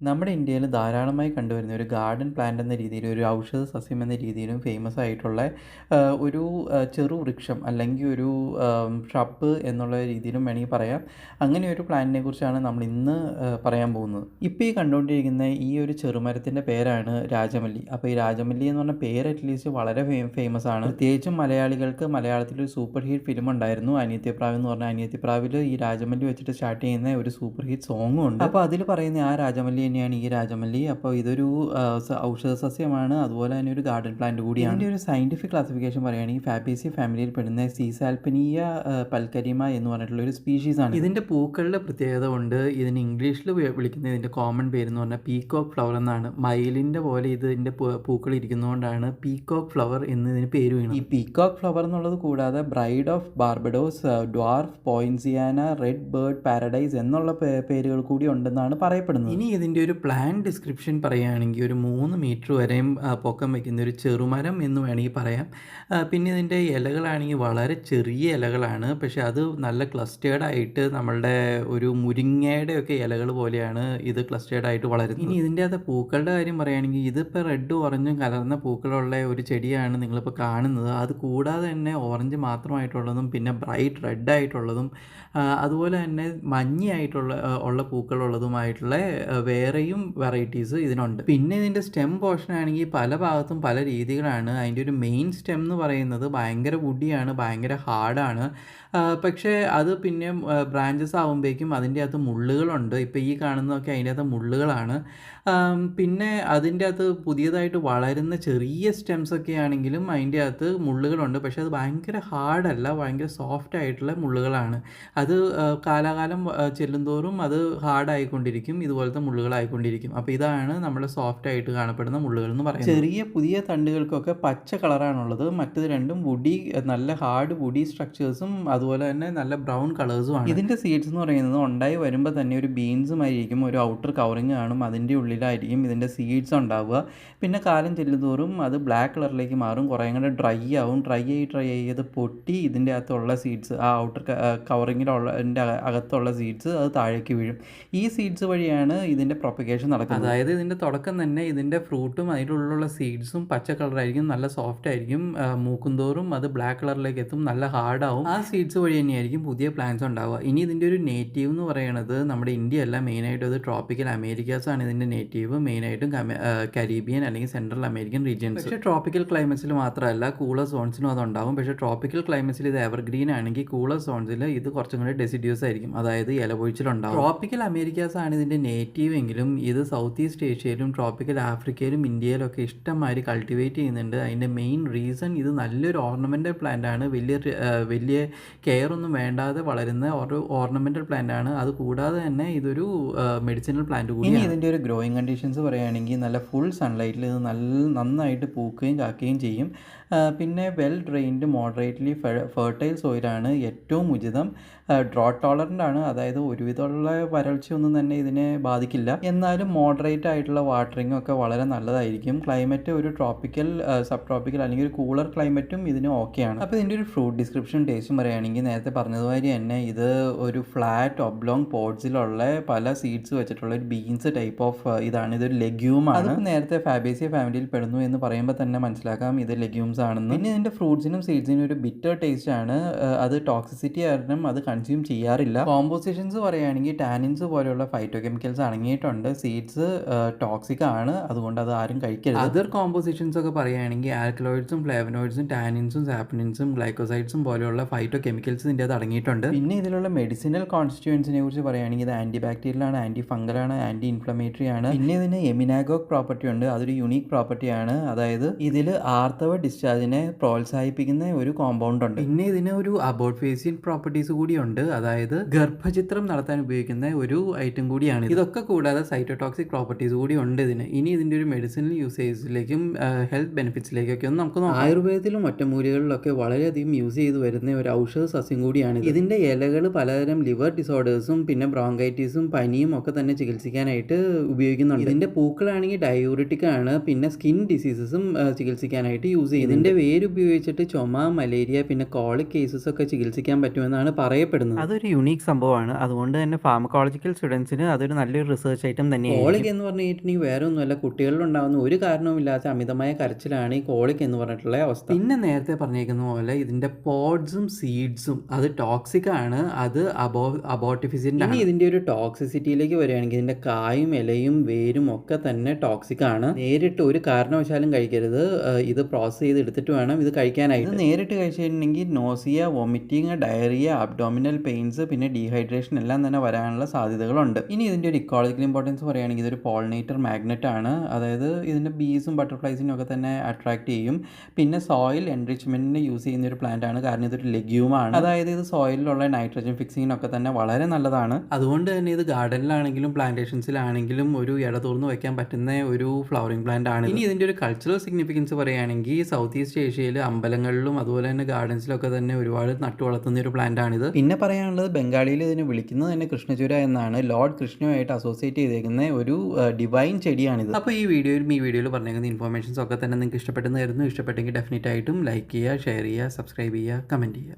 നമ്മുടെ ഇന്ത്യയിൽ ധാരാളമായി കണ്ടുവരുന്ന ഒരു ഗാർഡൻ പ്ലാന്റ് എന്ന രീതിയിൽ ഒരു ഔഷധ സസ്യം എന്ന രീതിയിലും ഫേമസ് ആയിട്ടുള്ള ഒരു ചെറു വൃക്ഷം അല്ലെങ്കിൽ ഒരു ഷപ്പ് എന്നുള്ള രീതിയിലും വേണമെങ്കിൽ പറയാം. അങ്ങനെ ഒരു പ്ലാന്റിനെ കുറിച്ചാണ് നമ്മൾ ഇന്ന് പറയാൻ പോകുന്നത്. ഇപ്പോൾ ഈ കണ്ടുകൊണ്ടിരിക്കുന്ന ഈ ഒരു ചെറുമരത്തിൻ്റെ പേരാണ് രാജമല്ലി. അപ്പോൾ ഈ രാജമല്ലി എന്ന് പറഞ്ഞ പേര് അറ്റ്ലീസ്റ്റ് വളരെ ഫേമസ് ആണ്. പ്രത്യേകിച്ചും മലയാളികൾക്ക് മലയാളത്തിലൊരു സൂപ്പർ ഹിറ്റ് ഫിലിം ഉണ്ടായിരുന്നു, അനിയത്തിപ്രാവ് എന്ന് പറഞ്ഞ. അനിയത്തിപ്രാവിൽ ഈ രാജമല്ലി വെച്ചിട്ട് സ്റ്റാർട്ട് ചെയ്യുന്ന ഒരു സൂപ്പർ ഹിറ്റ് സോങ്ങും ഉണ്ട്. അപ്പോൾ അതിൽ പറയുന്ന ആ രാജമല്ലി തന്നെയാണ് ഈ രാജമല്ലി. അപ്പോൾ ഇതൊരു ഔഷധ സസ്യമാണ്, അതുപോലെ തന്നെ ഒരു ഗാർഡൻ പ്ലാന്റ് കൂടിയാണ്. ഇതിൻ്റെ ഒരു സയൻറ്റിഫിക് ക്ലാസിഫിക്കേഷൻ പറയുകയാണെങ്കിൽ ഫാബേസി ഫാമിലിയിൽ പെടുന്ന സീസാൽപ്പനിയ പൽക്കരിമ എന്ന് പറഞ്ഞിട്ടുള്ള ഒരു സ്പീഷീസ് ആണ്. ഇതിൻ്റെ പൂക്കളുടെ പ്രത്യേകത കൊണ്ട് ഇതിന് ഇംഗ്ലീഷിൽ വിളിക്കുന്ന ഇതിൻ്റെ കോമൺ പേര് എന്ന് പറഞ്ഞാൽ പീകോക്ക് ഫ്ലവർ എന്നാണ്. മയിലിൻ്റെ പോലെ ഇതിൻ്റെ പൂക്കൾ ഇരിക്കുന്നതുകൊണ്ടാണ് പീകോക്ക് ഫ്ലവർ എന്ന് ഇതിന് പേര് വീണത്. ഈ പീകോക്ക് ഫ്ലവർ എന്നുള്ളത് കൂടാതെ bride of Barbados, dwarf, poinciana, red bird paradise എന്നുള്ള പേരുകൾ കൂടി ഉണ്ടെന്നാണ് പറയപ്പെടുന്നത്. ഇനി ഇതിൻ്റെ ഒരു പ്ലാൻ ഡിസ്ക്രിപ്ഷൻ പറയുകയാണെങ്കിൽ ഒരു 3 മീറ്റർ വരെയും പൊക്കം വയ്ക്കുന്ന ഒരു ചെറുമരം എന്ന് വേണമെങ്കിൽ പറയാം. പിന്നെ ഇതിൻ്റെ ഇലകളാണെങ്കിൽ വളരെ ചെറിയ ഇലകളാണ്, പക്ഷേ അത് നല്ല ക്ലസ്റ്റേർഡായിട്ട് നമ്മളുടെ ഒരു മുരിങ്ങയുടെ ഒക്കെ ഇലകൾ പോലെയാണ് ഇത് ക്ലസ്റ്റേർഡായിട്ട് വളരുന്നത്. ഇനി ഇതിൻ്റെ അകത്ത് പൂക്കളുടെ കാര്യം പറയുകയാണെങ്കിൽ ഇതിപ്പോൾ റെഡ് ഓറഞ്ചും കലർന്ന പൂക്കളുള്ള ഒരു ചെടിയാണ് നിങ്ങളിപ്പോൾ കാണുന്നത്. അത് കൂടാതെ തന്നെ ഓറഞ്ച് മാത്രമായിട്ടുള്ളതും പിന്നെ ബ്രൈറ്റ് റെഡ് ആയിട്ടുള്ളതും അതുപോലെ തന്നെ മഞ്ഞയായിട്ടുള്ള പൂക്കളുള്ളതുമായിട്ടുള്ള വേറെയും വെറൈറ്റീസ് ഇതിനുണ്ട്. പിന്നെ ഇതിൻ്റെ സ്റ്റെം പോർഷൻ ആണെങ്കിൽ പല ഭാഗത്തും പല രീതികളാണ്. അതിൻ്റെ ഒരു മെയിൻ സ്റ്റെം എന്ന് പറയുന്നത് ഭയങ്കര വുഡിയാണ്, ഭയങ്കര ഹാർഡാണ്. പക്ഷേ അത് പിന്നെ ബ്രാഞ്ചസ് ആകുമ്പോഴേക്കും അതിൻ്റെ അകത്ത് മുള്ളുകളുണ്ട്. ഇപ്പോൾ ഈ കാണുന്നതൊക്കെ അതിൻ്റെ അകത്ത് മുള്ളുകളാണ്. പിന്നെ അതിൻ്റെ അകത്ത് പുതിയതായിട്ട് വളരുന്ന ചെറിയ സ്റ്റെംസൊക്കെ ആണെങ്കിലും അതിൻ്റെ അകത്ത് മുള്ളുകളുണ്ട്. പക്ഷേ അത് ഭയങ്കര ഹാർഡല്ല, ഭയങ്കര സോഫ്റ്റ് ആയിട്ടുള്ള മുള്ളുകളാണ്. അത് കാലാകാലം ചെല്ലുന്തോറും അത് ഹാർഡായിക്കൊണ്ടിരിക്കും, ഇതുപോലത്തെ മുള്ളുകളായിക്കൊണ്ടിരിക്കും. അപ്പോൾ ഇതാണ് നമ്മുടെ സോഫ്റ്റ് ആയിട്ട് കാണപ്പെടുന്ന മുള്ളുകൾ എന്ന് പറയുന്നത്. ചെറിയ പുതിയ തണ്ടുകൾക്കൊക്കെ പച്ച കളറാണുള്ളത്, മറ്റത് രണ്ടും വുഡി, നല്ല ഹാർഡ് വുഡി സ്ട്രക്ചേഴ്സും അതുപോലെ തന്നെ നല്ല ബ്രൗൺ കളേഴ്സുമാണ്. ഇതിൻ്റെ സീഡ്സ് എന്ന് പറയുന്നത് ഉണ്ടായി വരുമ്പോൾ തന്നെ ഒരു ബീൻസുമായിരിക്കും, ഒരു ഔട്ടർ കവറിങ് കാണും, അതിൻ്റെ ഉള്ളിലായിരിക്കും ഇതിൻ്റെ സീഡ്സ് ഉണ്ടാവുക. പിന്നെ കാലം ചെല്ലുന്തോറും അത് ബ്ലാക്ക് കളറിലേക്ക് മാറും, കുറേ കൂടെ ഡ്രൈ ആവും. ഡ്രൈ ചെയ്ത് പൊട്ടി ഇതിൻ്റെ അകത്തുള്ള സീഡ്സ്, ആ ഔട്ടർ കവറിങ്ങിലുള്ള അകത്തുള്ള സീഡ്സ് അത് താഴേക്ക് വീഴും. ഈ സീഡ്സ് വഴിയാണ് ഇതിൻ്റെ പ്രൊപ്പഗേഷൻ നടക്കുന്നത്. അതായത് ഇതിൻ്റെ തുടക്കം തന്നെ ഇതിൻ്റെ ഫ്രൂട്ടും അതിലുള്ള സീഡ്സും പച്ച കളറായിരിക്കും, നല്ല സോഫ്റ്റ് ആയിരിക്കും. മൂക്കുന്തോറും അത് ബ്ലാക്ക് കളറിലേക്ക് എത്തും, നല്ല ഹാർഡാവും. ആ സീഡ്സ് വഴി തന്നെയായിരിക്കും പുതിയ പ്ലാന്റ്സ് ഉണ്ടാവുക. ഇനി ഇതിൻ്റെ ഒരു നേറ്റീവ് എന്ന് പറയുന്നത് നമ്മുടെ ഇന്ത്യ അല്ല, മെയിനായിട്ടും അത് ട്രോപ്പിക്കൽ അമേരിക്കാസാണ് ഇതിൻ്റെ നേറ്റീവ്. മെയിനായിട്ടും കരീബിയൻ അല്ലെങ്കിൽ സെൻട്രൽ അമേരിക്കൻ റീജിയൻസ്. പക്ഷേ ട്രോപ്പിക്കൽ ക്ലൈമറ്റ്സിൽ മാത്രമല്ല കൂളർ സോൺസിലും അതുണ്ടാവും. പക്ഷേ ട്രോപ്പിക്കൽ ക്ലൈമറ്റ്സിൽ ഇത് എവർഗ്രീൻ ആണെങ്കിൽ കൂളർ സോൺസിൽ ഇത് കുറച്ചും കൂടി ഡെസിഡ്യൂസ് ആയിരിക്കും, അതായത് ഇലപൊഴിച്ചിലുണ്ടാവും. ട്രോപ്പിക്കൽ അമേരിക്കാസ് ആണ് ഇതിൻ്റെ നേറ്റീവ് എങ്കിലും ഇത് സൗത്ത് ഈസ്റ്റ് ഏഷ്യയിലും ട്രോപ്പിക്കൽ ആഫ്രിക്കയിലും ഇന്ത്യയിലൊക്കെ ഇഷ്ടംമാതിരി കൾട്ടിവേറ്റ് ചെയ്യുന്നുണ്ട്. അതിൻ്റെ മെയിൻ റീസൺ ഇത് നല്ലൊരു ഓർണമെൻ്റൽ പ്ലാന്റ് ആണ്, വലിയ കെയർ ഒന്നും വേണ്ടാതെ വളരുന്ന ഒരു ഓർണമെൻ്റൽ പ്ലാന്റ് ആണ്. അത് കൂടാതെ തന്നെ ഇതൊരു മെഡിസിനൽ പ്ലാന്റ് കൂടി. ഇനി ഇതിൻ്റെ ഒരു ഗ്രോയിങ് കണ്ടീഷൻസ് പറയുകയാണെങ്കിൽ നല്ല ഫുൾ സൺലൈറ്റിൽ ഇത് നന്നായിട്ട് പൂക്കുകയും കാക്കുകയും ചെയ്യും. പിന്നെ വെൽ ഡ്രെയിൻഡ് മോഡറേറ്റ്ലി ഫെർട്ടൈൽ സോയിലാണ് ഏറ്റവും ഉചിതം. ഡ്രോട്ട് ടോളറൻ്റ് ആണ്, അതായത് ഒരുവിധമുള്ള വരൾച്ചയൊന്നും തന്നെ ഇതിനെ ബാധിക്കില്ല. എന്നാലും മോഡറേറ്റ് ആയിട്ടുള്ള വാട്ടറിങ്ങും ഒക്കെ വളരെ നല്ലതായിരിക്കും. ക്ലൈമറ്റ് ഒരു ട്രോപ്പിക്കൽ, സബ് ട്രോപ്പിക്കൽ അല്ലെങ്കിൽ ഒരു കൂളർ ക്ലൈമറ്റും ഇതിന് ഓക്കെയാണ്. അപ്പോൾ ഇതിൻ്റെ ഒരു ഫ്രൂട്ട് ഡിസ്ക്രിപ്ഷൻ ടേസ്റ്റും പറയുകയാണെങ്കിൽ നേരത്തെ പറഞ്ഞതുമാതിരി തന്നെ ഇത് ഒരു ഫ്ലാറ്റ് ഒബ്ലോങ് പോട്ട്സിലുള്ള പല സീഡ്സ് വെച്ചിട്ടുള്ള ഒരു ബീൻസ് ടൈപ്പ് ഓഫ് ഇതാണ്. ഇതൊരു ലെഗ്യൂമാണ്. അത് നേരത്തെ ഫാബേസിയ ഫാമിലിയിൽ പെടുന്നു എന്ന് പറയുമ്പോൾ തന്നെ മനസ്സിലാക്കാം ഇത് ലെഗ്യൂംസ് ആണെന്ന്. പിന്നെ ഇതിൻ്റെ ഫ്രൂട്ട്സിനും സീഡ്സിനും ഒരു ബിറ്റർ ടേസ്റ്റ് ആണ്. അത് ടോക്സിസിറ്റി കാരണം അത് കൺസ്യൂം ചെയ്യാറില്ല. കോമ്പോസിഷൻസ് പറയുകയാണെങ്കിൽ ടാനിൻസ് പോലെയുള്ള ഫൈറ്റോ കെമിക്കൽസ് അടങ്ങിയിട്ടുണ്ട്. സീഡ്സ് ടോക്സിക് ആണ്, അതുകൊണ്ട് അത് ആരും കഴിക്കരുത്. അതർ കോമ്പോസിഷൻസ് ഒക്കെ പറയുകയാണെങ്കിൽ ആൽക്കലോയിഡ്സും ഫ്ലേവനോയിഡ്സും ടാനിൻസും സാപ്പനിൻസും ഗ്ലൈക്കോസൈഡ്സും പോലെയുള്ള ഫൈറ്റോ കെമിക്കൽസ് ഇതിൻ്റെ അത് അടങ്ങിയിട്ടുണ്ട്. പിന്നെ ഇതിലുള്ള മെഡിസിനൽ കോൺസ്റ്റിറ്റ്യൂവൻസിനെ കുറിച്ച് പറയുകയാണെങ്കിൽ ഇത് ആൻറ്റി ബാക്ടീരിയൽ ആണ്, ആൻറ്റി ഫംഗൽ ആണ്, ആൻറ്റി ഇൻഫ്ലമേറ്ററി ആണ്. പിന്നെ ഇതിന് എമിനാഗോക് പ്രോപ്പർട്ടി ഉണ്ട്, അതൊരു യുണീക് പ്രോപ്പർട്ടിയാണ്. അതായത് ഇതിൽ ആർത്തവ ഡിസ്ചാർജിനെ പ്രോത്സാഹിപ്പിക്കുന്ന ഒരു കോമ്പൗണ്ട് ഉണ്ട്. പിന്നെ ഇതിന് ഒരു അബോർട്ട്ഫേസിയൻ പ്രോപ്പർട്ടീസ് കൂടിയുണ്ട്, അതായത് ഗർഭചിത്രം നടത്താൻ ഉപയോഗിക്കുന്ന ഒരു ഐറ്റം കൂടിയാണ്. ഇതൊക്കെ കൂടാതെ സൈറ്റോടോക്സിക് പ്രോപ്പർട്ടീസ് കൂടി ഉണ്ട് ഇതിന്. ഇനി ഇതിൻ്റെ ഒരു മെഡിസിനൽ യൂസേജിലേക്കും ഹെൽത്ത് ബെനിഫിറ്റ്സിലേക്കൊക്കെ ഒന്ന് നമുക്ക് നോക്കാം. ആയുർവേദത്തിലും ഒറ്റമൂലികളിലൊക്കെ വളരെയധികം യൂസ് ചെയ്ത് വരുന്ന ഒരു ഔഷധ സസ്യം കൂടിയാണ്. ഇതിൻ്റെ ഇലകൾ പലതരം ലിവർ ഡിസോർഡേഴ്സും പിന്നെ ബ്രോങ്കൈറ്റിസും പനിയും ഒക്കെ തന്നെ ചികിത്സിക്കാനായിട്ട് ഉപയോഗിക്കുന്നുണ്ട്. ഇതിൻ്റെ പൂക്കളാണെങ്കിൽ ഡയൂറിറ്റിക് ആണ്, പിന്നെ സ്കിൻ ഡിസീസസും ചികിത്സിക്കാനായിട്ട് യൂസ് ചെയ്യും. ഇതിൻ്റെ വേര് ഉപയോഗിച്ചിട്ട് ചുമ, മലേറിയ പിന്നെ കോളിക് കേസസ് ഒക്കെ ചികിത്സിക്കാൻ പറ്റുമെന്നാണ് പറയപ്പെടുന്നത്. അതൊരു യുണീക്ക് സംഭവമാണ്, അതുകൊണ്ട് തന്നെ ഫാർമക്കോളജിക്കൽ സ്റ്റുഡൻസിന് അതൊരു നല്ലൊരു റിസർച്ച് ഐറ്റം തന്നെയാണ്. കോളിക് എന്ന് പറഞ്ഞിട്ടുണ്ടെങ്കിൽ വേറെ ഒന്നുമല്ല, കുട്ടികളിലുണ്ടാകുന്ന ഒരു കാരണവുമില്ലാത്ത അമിതമായ കരച്ചിലാണ് ഈ കോളിക് എന്ന് പറഞ്ഞിട്ടുള്ള അവസ്ഥ. പിന്നെ നേരത്തെ പറഞ്ഞേക്കുന്ന പോലെ ഇതിൻ്റെ പോഡ്സും സീഡ്സും അത് ടോക്സിക് ആണ്, അത് അബോർട്ടിഫിസിൻ്റ് ആണ്. ഇതിൻ്റെ ഒരു ടോക്സിസിറ്റിയിലേക്ക് വരികയാണെങ്കിൽ ഇതിൻ്റെ കായും ഇലയും വേരും ഒക്കെ തന്നെ ടോക്സിക് ആണ്. നേരിട്ട് ഒരു കാരണവശാലും കഴിക്കരുത്. ഇത് പ്രോസസ്സ് ചെയ്ത് എടുത്തിട്ട് വേണം ഇത് കഴിക്കാനായിട്ട്. നേരിട്ട് കഴിച്ചിട്ടുണ്ടെങ്കിൽ nausea, vomiting, diarrhoea, abdominal pains, പിന്നെ ഡീഹൈഡ്രേഷൻ എല്ലാം തന്നെ വരാനുള്ള സാധ്യതകളുണ്ട്. ഇനി ഇതിൻ്റെ ഒരു ഇക്കോളജിക്കൽ ഇമ്പോർട്ടൻസ് പറയുകയാണെങ്കിൽ ഇതൊരു പോളിനേറ്റർ മാഗ്നറ്റ് ആണ്. അതായത് ഇതിൻ്റെ ബീസും ബട്ടർഫ്ലൈസിനും ഒക്കെ തന്നെ അട്രാക്ട് ചെയ്യും. പിന്നെ സോയിൽ എൻറിച്ച്മെൻറ്റിന് യൂസ് ചെയ്യുന്ന ഒരു പ്ലാന്റ് ആണ്, കാരണം ഇതൊരു ലെഗ്യൂമാണ്. അതായത് ഇത് സോയിലുള്ള നൈട്രജൻ ഫിക്സിങ്ങിനൊക്കെ തന്നെ വളരെ നല്ലതാണ്. അതുകൊണ്ട് തന്നെ ഇത് ഗാർഡനിലാണെങ്കിലും പ്ലാന്റേഷൻസിലാണെങ്കിലും ഒരു ഇടതൂർന്ന് വയ്ക്കാൻ പറ്റുന്ന ഒരു ഫ്ലവറിംഗ് പ്ലാന്റ് ആണ്. ഇനി ഇതിൻ്റെ ഒരു കൾച്ചറൽ സിഗ്നിഫിക്കൻസ് പറയുകയാണെങ്കിൽ സൗത്ത് ഈസ്റ്റ് ഏഷ്യയിൽ അമ്പലങ്ങളിലും അതുപോലെ തന്നെ ഗാർഡൻസിലൊക്കെ തന്നെ ഒരുപാട് നട്ടു വളർത്തുന്ന ഒരു പ്ലാന്റ് ആണിത്. പിന്നെ പറയാനുള്ളത് ബംഗാളിയിൽ ഇതിനെ വിളിക്കുന്നത് തന്നെ കൃഷ്ണചൂര എന്നാണ്. ലോർഡ് കൃഷ്ണയുമായിട്ട് അസോസിയേറ്റ് ചെയ്തേക്കുന്ന ഒരു ഡിവൈൻ ചെടിയാണിത്. അപ്പോൾ ഈ വീഡിയോയിൽ പറഞ്ഞേക്കുന്ന ഇൻഫോർമേഷൻസ് ഒക്കെ തന്നെ നിങ്ങൾക്ക് ഇഷ്ടപ്പെട്ടെന്നായിരുന്നു. ഇഷ്ടപ്പെട്ടെങ്കിൽ ഡെഫിനറ്റ് ആയിട്ടും ലൈക്ക് ചെയ്യുക, ഷെയർ ചെയ്യുക, സബ്സ്ക്രൈബ് ചെയ്യുക, കമൻറ്റ് ചെയ്യുക.